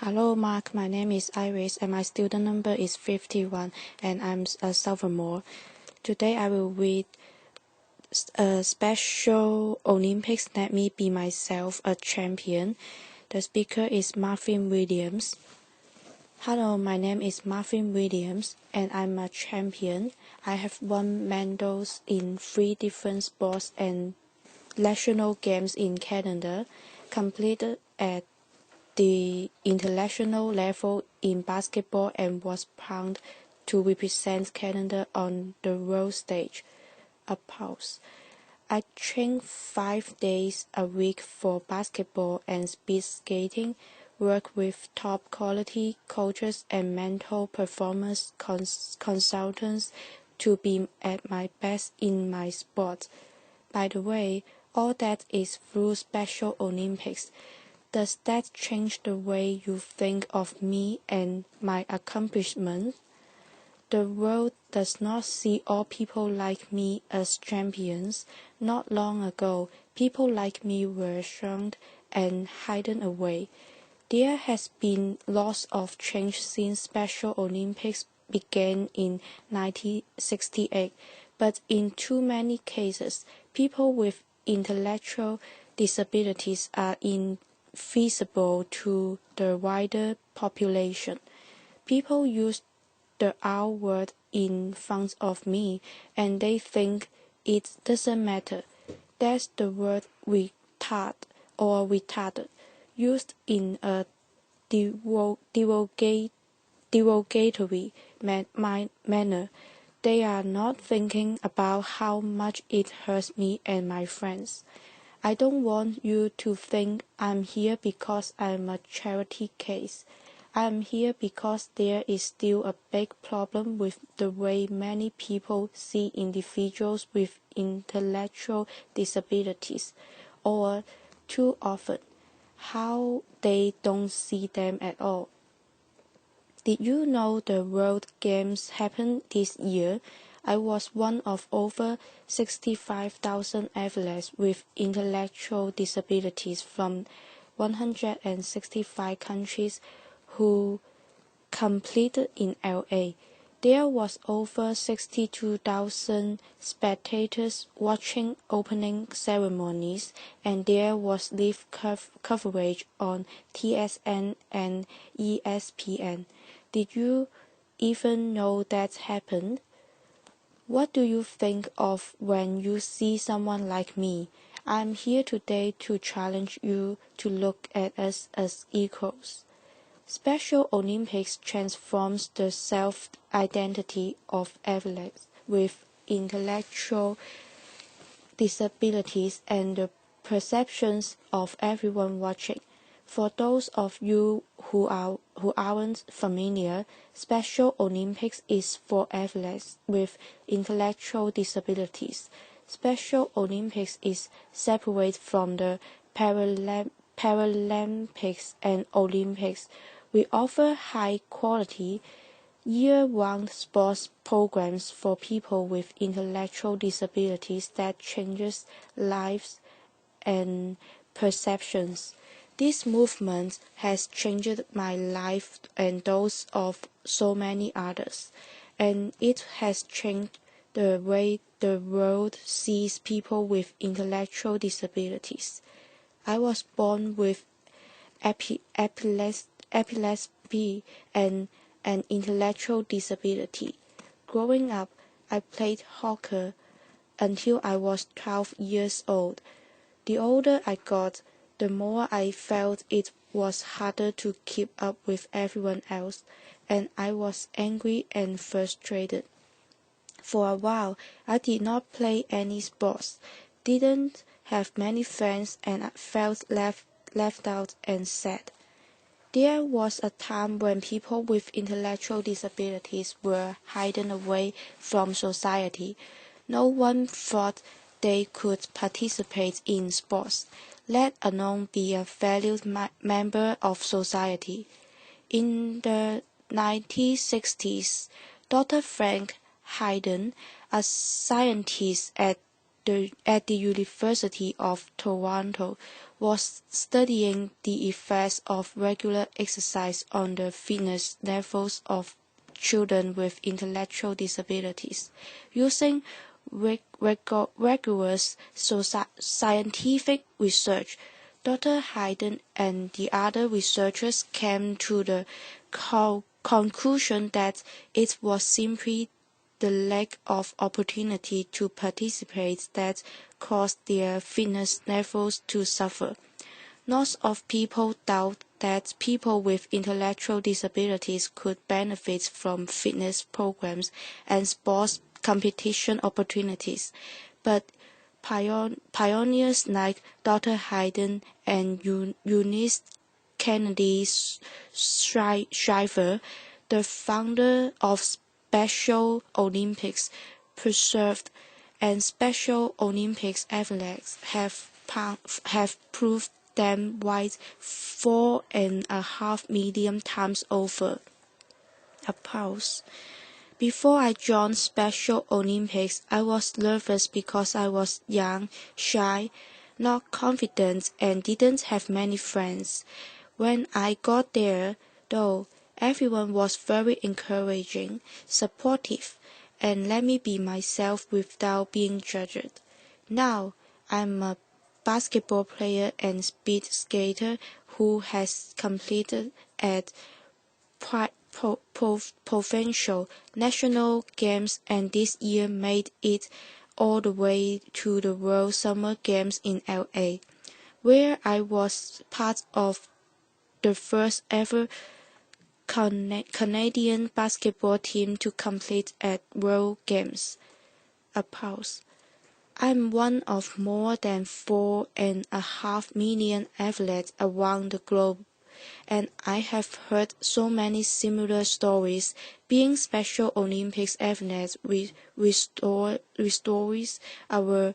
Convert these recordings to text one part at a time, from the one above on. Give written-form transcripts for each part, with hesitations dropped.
Hello, Mark. My name is Iris, and my student number is 51, and I'm a sophomore. Today, I will read a Special Olympics. Let me be myself, a champion. The speaker is Marvin Williams. Hello, my name is Marvin Williams, and I'm a champion. I have won medals in 3 different sports and national games in Canada, completed at the international level in basketball and was proud to represent Canada on the world stage. A pause. I train 5 days a week for basketball and speed skating, work with top quality coaches and mental performance consultants to be at my best in my sport. By the way, all that is through Special Olympics. Does that change the way you think of me and my accomplishments? The world does not see all people like me as champions. Not long ago, people like me were shunned and hidden away. There has been lots of change since Special Olympics began in 1968, but in too many cases, people with intellectual disabilities are invisible to the wider population. People use the R word in front of me, and they think it doesn't matter. That's the word retard or retarded, used in a derogatory manner. They are not thinking about how much it hurts me and my friends. I don't want you to think I'm here because I'm a charity case. I'm here because there is still a big problem with the way many people see individuals with intellectual disabilities, or too often, how they don't see them at all. Did you know the World Games happened this year? I was one of over 65,000 athletes with intellectual disabilities from 165 countries who competed in LA. There was over 62,000 spectators watching opening ceremonies, and there was live coverage on TSN and ESPN. Did you even know that happened? What do you think of when you see someone like me? I'm here today to challenge you to look at us as equals. Special Olympics transforms the self-identity of athletes with intellectual disabilities and the perceptions of everyone watching. For those of you who aren't familiar, Special Olympics is for athletes with intellectual disabilities. Special Olympics is separate from the Paralympics and Olympics. We offer high-quality, year-round sports programs for people with intellectual disabilities that changes lives and perceptions. This movement has changed my life and those of so many others, and it has changed the way the world sees people with intellectual disabilities. I was born with epilepsy and an intellectual disability. Growing up, I played hockey until I was 12 years old. The older I got, the more I felt it was harder to keep up with everyone else, and I was angry and frustrated. For a while, I did not play any sports, didn't have many friends, and I felt left out and sad. There was a time when people with intellectual disabilities were hidden away from society. No one thought they could participate in sports, let alone be a valued member of society. In the 1960s, Dr. Frank Hayden, a scientist at the University of Toronto, was studying the effects of regular exercise on the fitness levels of children with intellectual disabilities. Using rigorous scientific research, Dr. Hayden and the other researchers came to the conclusion that it was simply the lack of opportunity to participate that caused their fitness levels to suffer. Lots of people doubt that people with intellectual disabilities could benefit from fitness programs and sports competition opportunities, but pioneers like Dr. Hayden and Eunice Kennedy Shriver, the founder of Special Olympics, preserved and Special Olympics athletes have proved them right 4.5 million times over. Applause. Before I joined Special Olympics, I was nervous because I was young, shy, not confident, and didn't have many friends. When I got there, though, everyone was very encouraging, supportive, and let me be myself without being judged. Now, I'm a basketball player and speed skater who has competed at provincial, national games and this year made it all the way to the World Summer Games in LA, where I was part of the first ever Canadian basketball team to compete at World Games. Applause. I'm one of more than 4.5 million athletes around the globe, and I have heard so many similar stories. Being Special Olympics athletes restores our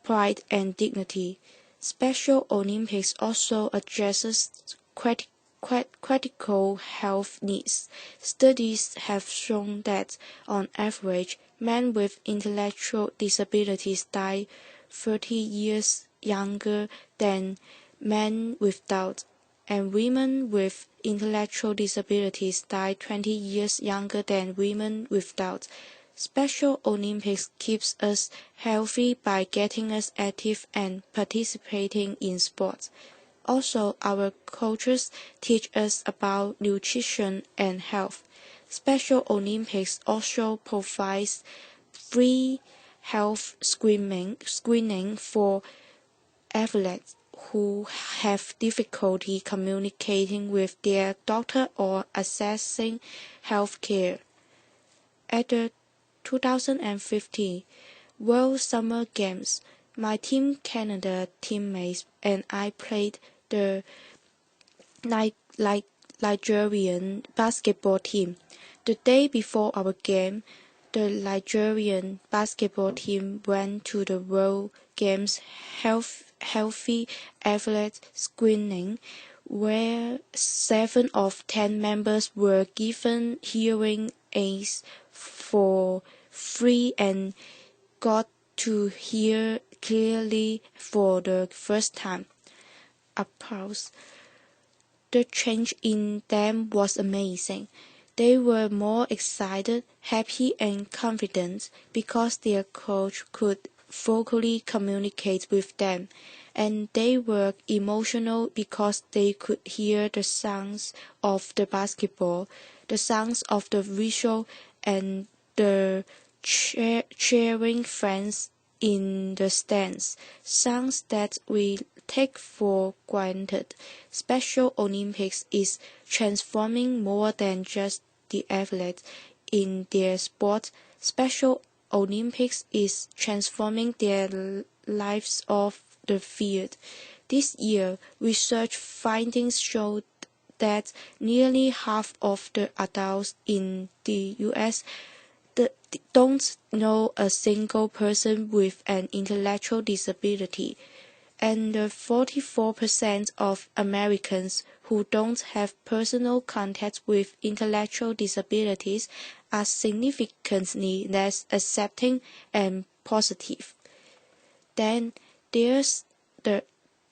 pride and dignity. Special Olympics also addresses critical health needs. Studies have shown that, on average, men with intellectual disabilities die 30 years younger than men without, and women with intellectual disabilities die 20 years younger than women without. Special Olympics keeps us healthy by getting us active and participating in sports. Also, our coaches teach us about nutrition and health. Special Olympics also provides free health screening for athletes who have difficulty communicating with their doctor or accessing health care. At the 2015 World Summer Games, my Team Canada teammates and I played the Nigerian basketball team. The day before our game, the Nigerian basketball team went to the World Games healthy athlete screening, where 7 of 10 members were given hearing aids for free and got to hear clearly for the first time. Applause. The change in them was amazing. They were more excited, happy, and confident because their coach could vocally communicate with them, and they were emotional because they could hear the sounds of the basketball, the sounds of the whistle, and the cheering fans in the stands, sounds that we take for granted. Special Olympics is transforming more than just the athletes in their sport. Special Olympics is transforming their lives off the field. This year, research findings showed that nearly half of the adults in the U.S. don't know a single person with an intellectual disability, and 44% of Americans who don't have personal contact with intellectual disabilities are significantly less accepting and positive. Then there's the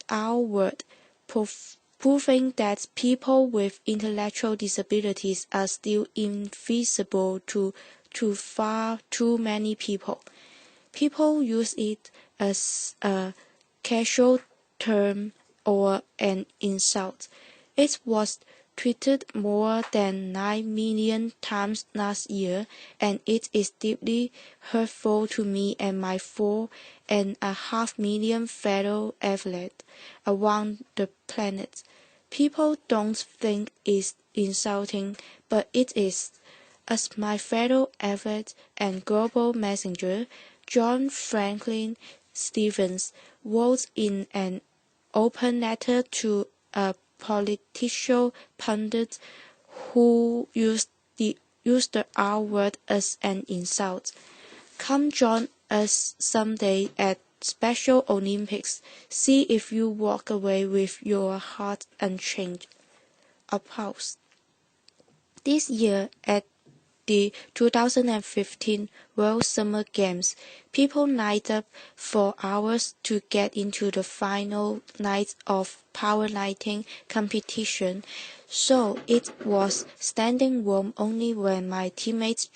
outward, proving that people with intellectual disabilities are still invisible to far too many people. People use it as a casual term or an insult. It was tweeted more than 9 million times last year, and it is deeply hurtful to me and my 4.5 million fellow athletes around the planet. People don't think it's insulting, but it is. As my fellow athlete and global messenger, John Franklin Stevens, wrote in an open letter to a political pundit who used the R word as an insult. Come join us someday at Special Olympics. See if you walk away with your heart unchanged. Applause. This year at the 2015 World Summer Games, people lined up for hours to get into the final night of powerlifting competition, so it was standing room only when my teammate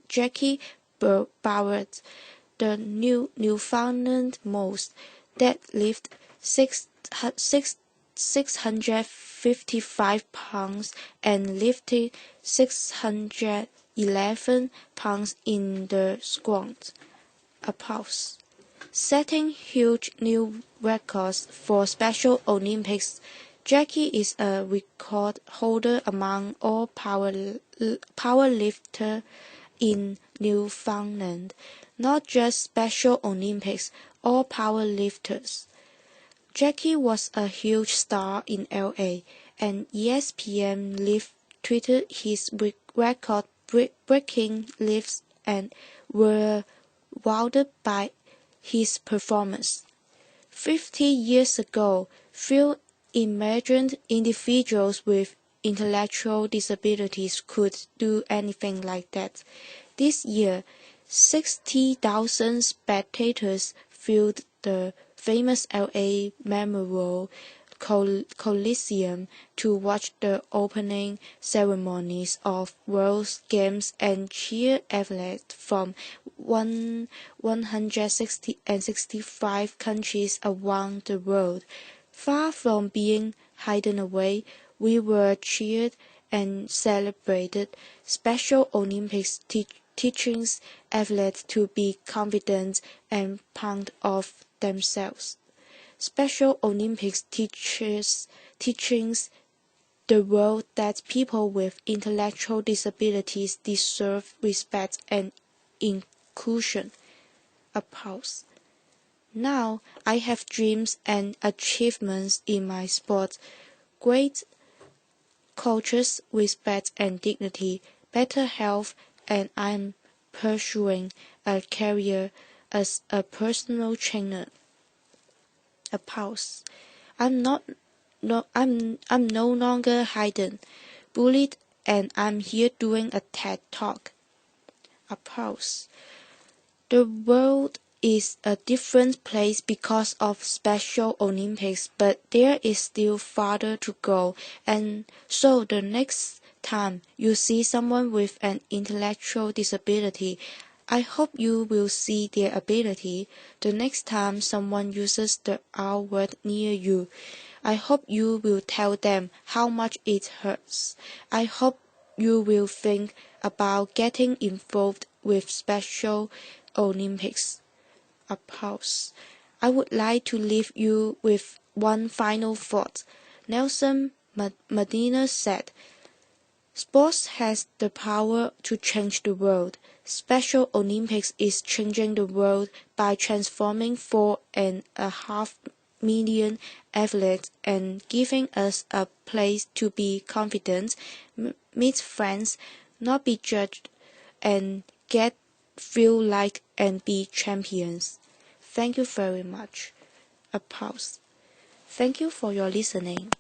Jackie Barrett, the Newfoundland mouse that lived 655 pounds and lifted 611 pounds in the squat. Applause. Setting huge new records for Special Olympics, Jackie is a record holder among all powerlifters in Newfoundland, not just Special Olympics, all powerlifters. Jackie was a huge star in LA, and ESPN Live tweeted his record-breaking lifts and were wowed by his performance. 50 years ago, few emergent individuals with intellectual disabilities could do anything like that. This year, 60,000 spectators filled the famous LA Memorial Coliseum to watch the opening ceremonies of World Games and cheer athletes from 165 countries around the world. Far from being hidden away, we were cheered and celebrated. Special Olympics teaching athletes to be confident and proud of themselves. Special Olympics teaching the world that people with intellectual disabilities deserve respect and inclusion. Applause. Now I have dreams and achievements in my sport, great coaches, respect and dignity, better health, and I'm pursuing a career as a personal trainer. Applause. I'm no longer hidden, bullied, and I'm here doing a TED Talk. Applause. The world is a different place because of Special Olympics, but there is still farther to go, and so the next time you see someone with an intellectual disability, I hope you will see their ability. The next time someone uses the R word near you, I hope you will tell them how much it hurts. I hope you will think about getting involved with Special Olympics. Applause. I would like to leave you with one final thought. Nelson Mandela said, "Sports has the power to change the world. Special Olympics is changing the world by transforming 4.5 million athletes and giving us a place to be confident, meet friends, not be judged, and feel like and be champions." Thank you very much. Applause. Thank you for your listening.